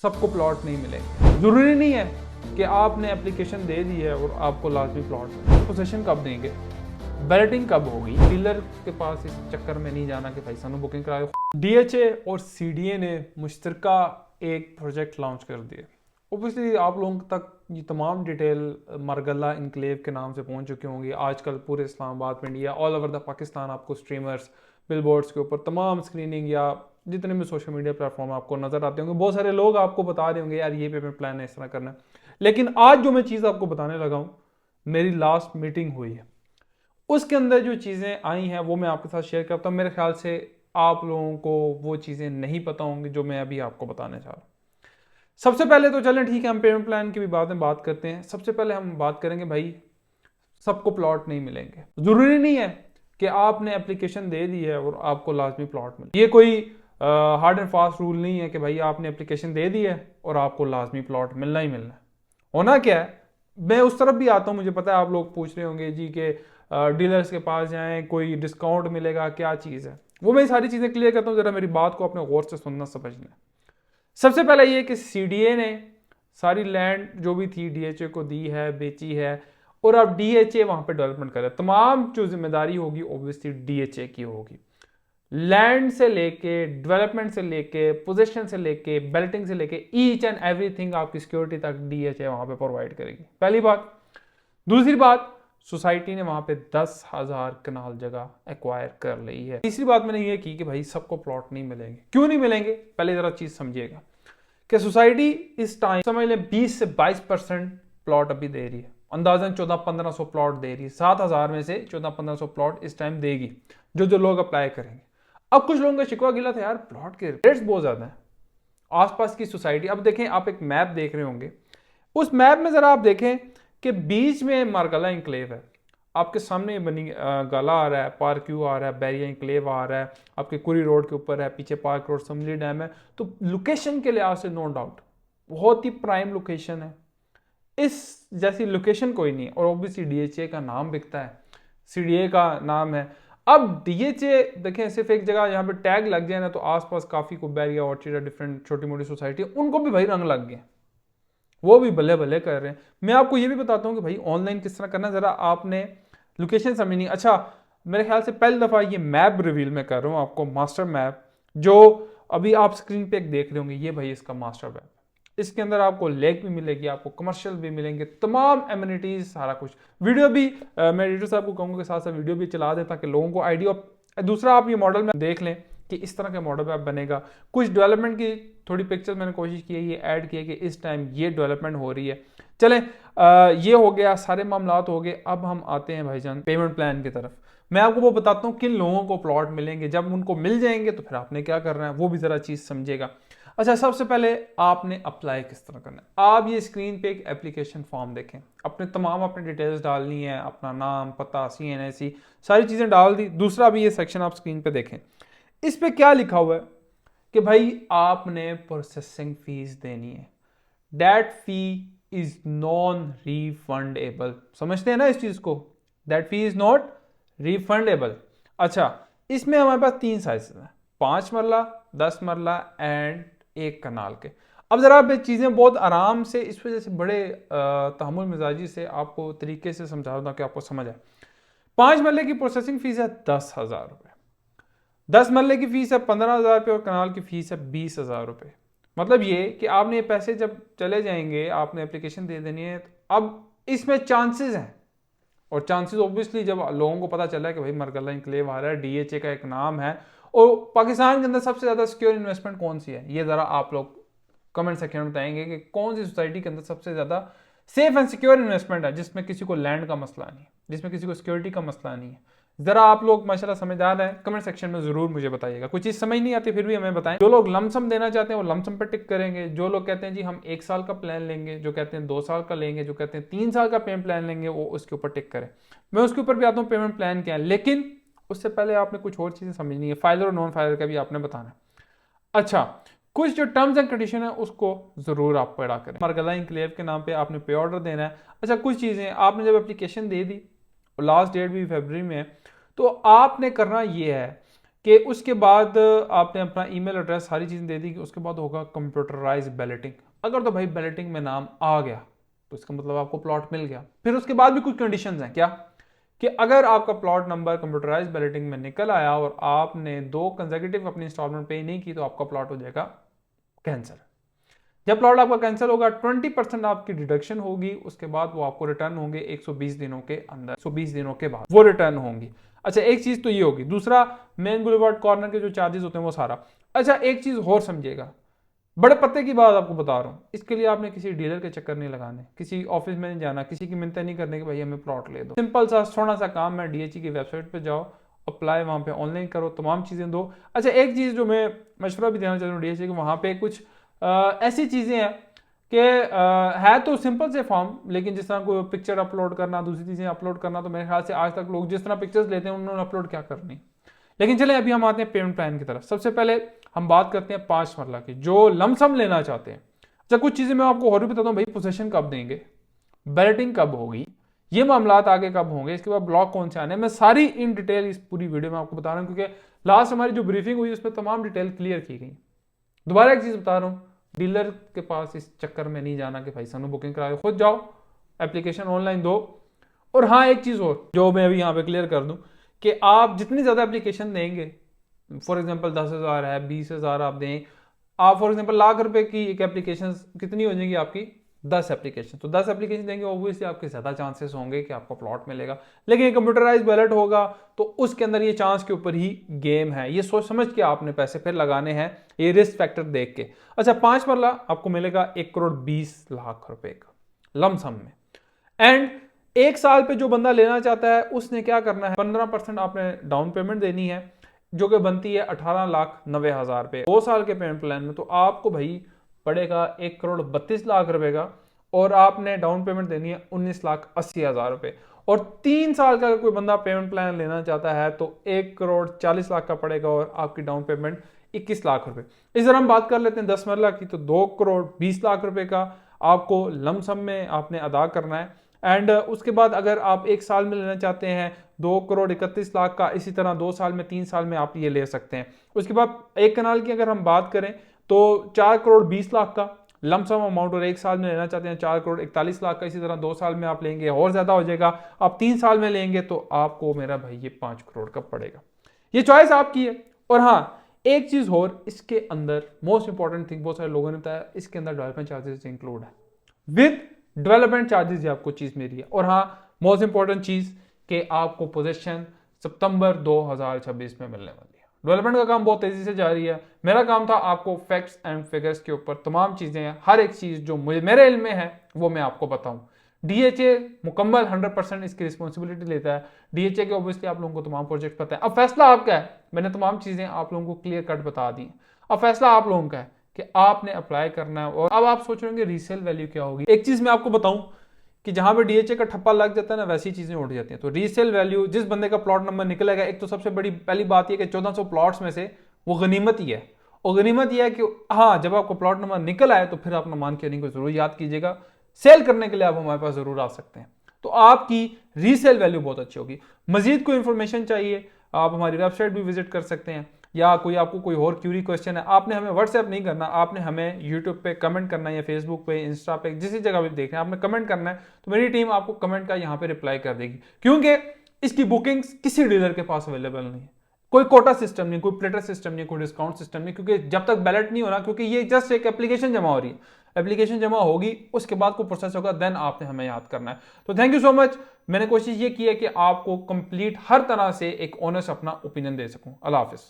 सबको प्लॉट नहीं मिलेंगे। जरूरी नहीं है कि आपने एप्लीकेशन दे दी है और आपको लाजमी प्लॉट मिले। पोजीशन कब देंगे, बैलेटिंग कब होगी, डीलर के पास इस चक्कर में नहीं जाना कि भाई सानू बुकिंग कराओ। डीएचए और सीडीए ने मुश्तरका एक प्रोजेक्ट लॉन्च कर दिया। ओबियसली आप लोगों तक ये तमाम डिटेल मरगला इनक्लेव के नाम से पहुंच चुकी होंगी। आजकल पूरे इस्लामाबाद में, India, all over the Pakistan आपको स्ट्रीमर्स, बिलबोर्ड्स के ऊपर तमाम स्क्रीनिंग या जितने भी सोशल मीडिया प्लेटफॉर्म आपको नजर आते होंगे, बहुत सारे लोग आपको बता रहे होंगे यार ये पेमेंट प्लान है, इस तरह करना है। लेकिन आज जो मैं चीज़ आपको बताने लगा हूँ, मेरी लास्ट मीटिंग हुई है, उसके अंदर जो चीज़ें आई हैं वो मैं आपके साथ शेयर करता हूँ। मेरे ख्याल से आप लोगों को वो चीज़ें नहीं पता होंगी जो मैं अभी आपको बताने चाह रहा हूँ। सबसे पहले तो चलें ठीक है, हम पेमेंट प्लान की भी बाद में बात करते हैं। सबसे पहले हम बात करेंगे भाई सबको प्लॉट नहीं मिलेंगे। जरूरी नहीं है कि आपने एप्लीकेशन दे दी है और आपको लाजमी प्लॉट मिले। ये कोई हार्ड एंड फास्ट रूल नहीं है कि भाई आपने एप्लीकेशन दे दी है और आपको लाजमी प्लॉट मिलना ही मिलना है। होना क्या है, मैं उस तरफ भी आता हूँ, मुझे पता है आप लोग पूछ रहे होंगे जी के डीलर्स के पास जाएं, कोई डिस्काउंट मिलेगा, क्या चीज़ है। वो मैं सारी चीज़ें क्लियर करता हूँ, ज़रा मेरी बात को अपने गौर से सुनना समझना। सबसे पहले ये कि सीडीए ने सारी लैंड जो भी थी डीएचए को दी है, बेची है, और अब डीएचए वहां पे डेवलपमेंट करे। तमाम जो जिम्मेदारी होगी ओब्वियसली डीएचए की होगी। लैंड से लेके, डेवलपमेंट से लेके, पोजीशन से लेके, बेल्टिंग से लेके, ईच एंड एवरीथिंग आपकी सिक्योरिटी तक डीएचए वहां पे प्रोवाइड करेगी। पहली बात। दूसरी बात, सोसाइटी ने वहां पे 10,000 कनाल जगह एक्वायर कर ली है। तीसरी बात मैंने ये की कि भाई सबको प्लॉट नहीं मिलेंगे। क्यों नहीं मिलेंगे, पहले जरा चीज समझिएगा कि सोसाइटी इस टाइम समझ लें 20 से 22% प्लॉट अभी दे रही है। अंदाजन 1400-1500 प्लॉट दे रही है। 7,000 में से 1400-1500 प्लॉट इस टाइम देगी जो लोग अप्लाई करेंगे। अब कुछ लोगों का शिकवा गिला था, यार प्लॉट के रेट्स बहुत ज्यादा है आसपास की सोसाइटी। अब देखें, आप एक मैप देख रहे होंगे, उस मैप में जरा आप देखें कि बीच में मारगला इंक्लेव है, आपके सामने बनी गाला आ रहा है, पार्क व्यू आ रहा है, बैरिया इंक्लेव आ रहा है, आपके कुरी रोड के ऊपर है, पीछे पार्क रोड, समली डैम है। तो लोकेशन के लिहाज से नो डाउट बहुत ही प्राइम लोकेशन है। इस जैसी लोकेशन कोई नहीं है। और ऑब्वियसली डीएचए का नाम बिकता है, सीडीए का नाम है। अब डीएचए देखें, सिर्फ एक जगह यहाँ पे टैग लग जाए ना तो आसपास काफी को बैरिया और डिफरेंट छोटी मोटी सोसाइटी, उनको भी भाई रंग लग गए, वो भी भले भले कर रहे हैं। मैं आपको ये भी बताता हूँ कि भाई ऑनलाइन किस तरह करना, जरा आपने लोकेशन समझनी। अच्छा, मेरे ख्याल से पहली दफा ये मैप रिवील मैं कर रहा हूँ आपको, मास्टर मैप, जो अभी आप स्क्रीन पे एक देख रहे होंगे, ये भाई इसका मास्टर मैप। इसके अंदर आपको लेक भी मिलेगी, आपको कमर्शियल भी मिलेंगे, तमाम एमिनिटीज, सारा कुछ। वीडियो भी मैं एडिटर साहब को कहूँगा कि साथ साथ वीडियो भी चला दें ताकि लोगों को आइडिया। दूसरा, आप ये मॉडल में देख लें कि इस तरह का मॉडल मैप बनेगा। कुछ डेवलपमेंट की थोड़ी पिक्चर्स मैंने कोशिश की है ये ऐड किया कि इस टाइम ये डेवलपमेंट हो रही है। चलें, ये हो गया, सारे मामलात हो गए। अब हम आते हैं भाईजान पेमेंट प्लान की तरफ। मैं आपको वो बताता हूँ किन लोगों को प्लॉट मिलेंगे। जब उनको मिल जाएंगे तो फिर आपने क्या करना है वो भी जरा चीज समझिएगा। अच्छा, सबसे पहले आपने अप्लाई किस तरह करना है। आप ये स्क्रीन पे एक एप्लीकेशन फॉर्म देखें, अपने तमाम अपनी डिटेल्स डालनी है, अपना नाम, पता, CNSE, सारी चीजें डाल दी। दूसरा भी ये सेक्शन आप स्क्रीन पे देखें, इस पे क्या लिखा हुआ है कि भाई आपने प्रोसेसिंग फीस देनी है। That fee is non refundable. समझते हैं ना इस चीज को, that fee is not refundable. अच्छा, इसमें हमारे पास 3 साइजेस हैं, 5 मरला, 10 मरला एंड 1 कनाल के। अब जरा आप चीजें बहुत आराम से, इस वजह से बड़े तहमुल मिजाजी से आपको तरीके से समझा रहा हूं ताकि आपको समझ आए। 5 मरले की प्रोसेसिंग फीस है 10,000 रुपए, 10 मरले की फीस है 15,000 रुपये और कनाल की फीस है 20,000 रुपये। मतलब ये कि आपने ये पैसे जब चले जाएंगे, आपने एप्लीकेशन दे देनी है। अब इसमें चांसेस हैं, और चांसेस ऑब्वियसली जब लोगों को पता चला है कि भाई मरगला इंक्लेव आ रहा है, डीएचए का एक नाम है, और पाकिस्तान के अंदर सबसे ज्यादा सिक्योर इन्वेस्टमेंट कौन सी है, ये जरा आप लोग कमेंट सेक्शन में बताएंगे कि कौन सी सोसाइटी के अंदर सबसे ज्यादा सेफ एंड सिक्योर इन्वेस्टमेंट है, जिसमें किसी को लैंड का मसला नहीं है, जिसमें किसी को सिक्योरिटी का मसला नहीं है। जरा आप लोग माशाल्लाह समझदार हैं, कमेंट सेक्शन में जरूर मुझे बताइएगा। कुछ चीज समझ नहीं आती फिर भी हमें बताएं। जो लोग लमसम देना चाहते हैं वो लमसम पर टिक करेंगे, जो लोग कहते हैं जी हम 1 साल का प्लान लेंगे, जो कहते हैं 2 साल का लेंगे, जो कहते हैं 3 साल का पेमेंट प्लान लेंगे, वो उसके ऊपर टिक करें। मैं उसके ऊपर भी आता हूँ पेमेंट प्लान क्या है, लेकिन उससे पहले आपने कुछ और चीजें समझनी है, फाइलर और नॉन फाइलर का भी आपने बताना है। अच्छा, कुछ जो टर्म्स एंड कंडीशन है उसको जरूर आप पढ़ा करें। मरगला इंक्लेव के नाम पे आपने पे ऑर्डर देना है। अच्छा, कुछ चीजें आपने जब एप्लीकेशन दे दी और लास्ट डेट भी फरवरी में है, तो आपने करना ये है कि उसके बाद आपने अपना ईमेल एड्रेस सारी चीज़ें दे दी कि उसके बाद होगा कंप्यूटराइज बैलेटिंग। अगर तो भाई बैलेटिंग में नाम आ गया तो इसका मतलब आपको प्लॉट मिल गया। फिर उसके बाद भी कुछ कंडीशंस हैं क्या, कि अगर आपका प्लॉट नंबर कंप्यूटराइज बैलेटिंग में निकल आया और आपने 2 कंसेक्यूटिव अपनी इंस्टॉलमेंट पे नहीं की तो आपका प्लॉट हो जाएगा कैंसिल। जब प्लॉट आपका कैंसिल होगा 20% आपकी डिडक्शन होगी, उसके बाद वो आपको रिटर्न होंगे 120 दिनों के अंदर, 120 दिनों के बाद वो रिटर्न होंगी। अच्छा, एक चीज तो ये होगी। दूसरा, मेन बुलेवार्ड कॉर्नर के जो चार्जेस होते हैं वो सारा। अच्छा, एक चीज और समझिएगा, बड़े पत्ते की बात आपको बता रहा हूँ, इसके लिए आपने किसी डीलर के चक्कर नहीं लगाने, किसी ऑफिस में नहीं जाना, किसी की मिन्नतें नहीं करने कि भाई हमें प्लॉट ले दो। सिंपल सा थोड़ा सा काम है, DHE की वेबसाइट पे जाओ, अप्लाई वहाँ पे ऑनलाइन करो, तमाम चीज़ें दो। अच्छा, एक चीज़ जो मैं मशवरा भी देना चाहता हूँ DHE की, वहाँ पे कुछ ऐसी चीज़ें हैं कि है तो सिंपल से फॉर्म, लेकिन जिस तरह कोई पिक्चर अपलोड करना, दूसरी चीज़ें अपलोड करना, तो मेरे ख्याल से आज तक लोग जिस तरह पिक्चर्स लेते हैं उन्होंने अपलोड क्या करनी। लेकिन चले अभी हम आते हैं पेमेंट प्लान की तरफ। सबसे पहले हम बात करते हैं 5 मरला की, जो लमसम लेना चाहते हैं। अच्छा, कुछ चीज़ें मैं आपको और भी बताता हूँ भाई, पोजीशन कब देंगे, बैलेटिंग कब होगी, ये मामलात आगे कब होंगे, इसके बाद ब्लॉक कौन से आने, मैं सारी इन डिटेल इस पूरी वीडियो में आपको बता रहा हूँ, क्योंकि लास्ट हमारी जो ब्रीफिंग हुई उसमें तमाम डिटेल क्लियर की गई। दोबारा एक चीज़ बता रहा हूँ, डीलर के पास इस चक्कर में नहीं जाना कि भाई सानू बुकिंग करा के खुद जाओ, एप्लीकेशन ऑनलाइन दो। और हाँ, एक चीज़ और जो मैं अभी यहाँ पे क्लियर कर दूँ कि आप जितनी ज़्यादा एप्लीकेशन देंगे, फॉर एग्जांपल 10,000 है, 20,000 आप दें, आप फॉर एग्जांपल लाख रुपए की एक एप्लीकेशन कितनी हो जाएगी आपकी, 10 एप्लीकेशन, तो 10 एप्लीकेशन देंगे, ऑब्वियसली आपके ज़्यादा चांसेस होंगे कि आपको प्लॉट मिलेगा। लेकिन कंप्यूटराइज बैलेट होगा तो उसके अंदर ये चांस के ऊपर ही गेम है, ये सोच समझ के आपने पैसे फिर लगाने हैं, ये रिस्क फैक्टर देख के। अच्छा, 5 मरला आपको मिलेगा 1,20,00,000 रुपए का लमसम में। एंड 1 साल पे जो बंदा लेना चाहता है उसने क्या करना है, 15% आपने डाउन पेमेंट देनी है, जो कि बनती है 18,90,000 रुपए। 2 साल के पेमेंट प्लान में तो आपको भाई पड़ेगा 1,32,00,000 रुपए का, और आपने डाउन पेमेंट देनी है 19,80,000 रुपए। और 3 साल का अगर कोई बंदा पेमेंट प्लान लेना चाहता है तो 1,40,00,000 का पड़ेगा, और आपकी डाउन पेमेंट 21 लाख रुपए। इस तरह हम बात कर लेते हैं 10 मरला की, तो 2,20,00,000 रुपए का आपको लमसम में आपने अदा करना है। एंड उसके बाद अगर आप 1 साल में लेना चाहते हैं 2,31,00,000 का, इसी तरह 2 साल में, 3 साल में आप ये ले सकते हैं। उसके बाद 1 कनाल की अगर हम बात करें तो 4,20,00,000 का लमसम अमाउंट, और 1 साल में लेना चाहते हैं 4,41,00,000 का, इसी तरह 2 साल में आप लेंगे और ज्यादा हो जाएगा, आप 3 साल में लेंगे तो आपको मेरा भाई ये 5 करोड़ का पड़ेगा। ये चॉइस आपकी है। और हाँ, एक चीज और इसके अंदर मोस्ट इंपॉर्टेंट थिंग, बहुत सारे लोगों ने बताया, इसके अंदर डेवलपमेंट चार्जेस इंक्लूड है, विद डेवलपमेंट चार्जेस ये आपको चीज मेरी है। और हाँ, मोस्ट इंपॉर्टेंट चीज कि आपको पोजीशन सितंबर 2026 में मिलने वाली है। डेवलपमेंट का काम बहुत तेजी से जारी है। मेरा काम था आपको फैक्ट्स एंड फिगर्स के ऊपर तमाम चीजें हैं, हर एक चीज जो मुझे मेरे इल्म में है वो मैं आपको बताऊं। DHA मुकम्मल 100% इसकी रिस्पॉन्सिबिलिटी लेता है। DHA के ऑब्वियसली आप लोगों को तमाम प्रोजेक्ट पता है। अब फैसला आपका है, मैंने तमाम चीजें आप लोगों को क्लियर कट बता दी। अब फैसला आप लोगों का है कि आपने अप्लाई करना है। और अब आप सोच रहे होंगे रीसेल वैल्यू क्या होगी। एक चीज मैं आपको बताऊं कि जहां पे DHA का ठप्पा लग जाता है ना, वैसी चीजें उठ जाती हैं। तो रीसेल वैल्यू, जिस बंदे का प्लॉट नंबर निकलेगा, एक तो सबसे बड़ी पहली बात यह कि 1400 प्लॉट्स में से वो गनीमत ही है। और गनीमत यह है कि हाँ, जब आपको प्लॉट नंबर निकल आए तो फिर आप नुमान की अर्निंग को जरूर याद कीजिएगा। सेल करने के लिए आप हमारे पास जरूर आ सकते हैं, तो आपकी रीसेल वैल्यू बहुत अच्छी होगी। मजीद कोई इंफॉर्मेशन चाहिए, आप हमारी वेबसाइट भी विजिट कर सकते हैं, या कोई आपको कोई और क्यूरी क्वेश्चन है, आपने हमें व्हाट्सएप नहीं करना, आपने हमें यूट्यूब पे कमेंट करना है, या फेसबुक पे, इंस्टा पे, जिस जगह पे देख रहे हैं आपने कमेंट करना है, तो मेरी टीम आपको कमेंट का यहाँ पे रिप्लाई कर देगी। क्योंकि इसकी बुकिंग्स किसी डीलर के पास अवेलेबल नहीं है, कोई कोटा सिस्टम नहीं, कोई प्लेटर सिस्टम नहीं, कोई डिस्काउंट सिस्टम नहीं, क्योंकि जब तक बैलेट नहीं होना, क्योंकि ये जस्ट एक एप्लीकेशन जमा हो रही है, एप्लीकेशन जमा होगी उसके बाद कोई प्रोसेस होगा, देन आपने हमें याद करना है। तो थैंक यू सो मच। मैंने कोशिश ये की है कि आपको कंप्लीट हर तरह से एक ऑनेस्ट अपना ओपिनियन दे सकूं। अल्लाह हाफिज।